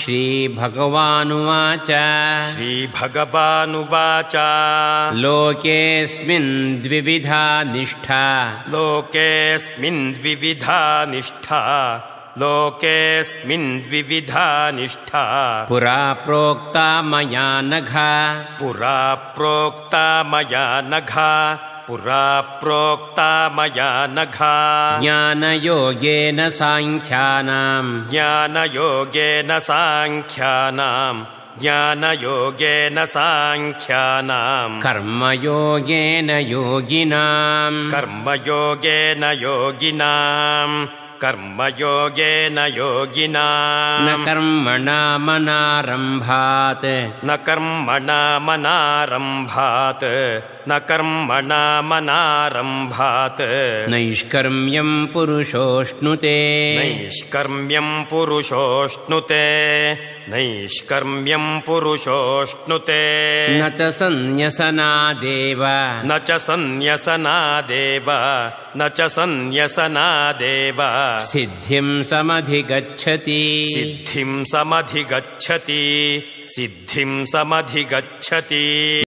श्रीभगवानुवाच श्रीभगवानुवाच लोकेऽस्मिन् द्विविधा निष्ठा लोकेऽस्मिन् द्विविधा निष्ठा लोकेऽस्मिन् द्विविधा निष्ठा पुरा प्रोक्ता मया नघ पुरा प्रोक्ता मया नघ पुरा प्रोक्ता मया नघ ज्ञानयोगेन साङ्ख्यानां ज्ञानयोगेन साङ्ख्यानां ज्ञानयोगेन साङ्ख्यानां कर्मयोगेन योगिनां कर्मयोगेन योगिनां कर्मयोगेन योगिनां न कर्मणामनारम्भात् न कर्मणामनारम्भात् न कर्मणामनारम्भात् नैष्कर्म्यं पुरुषोऽश्नुते नैष्कर्म्यं पुरुषोऽश्नुते नैष्कर्म्यं पुरुषोऽश्नुते न च सन्न्यसनादेव न च सन्न्यसनादेव न च सन्न्यसनादेव सिद्धिं समधिगच्छति सिद्धिं समधिगच्छति सिद्धिं समधिगच्छति।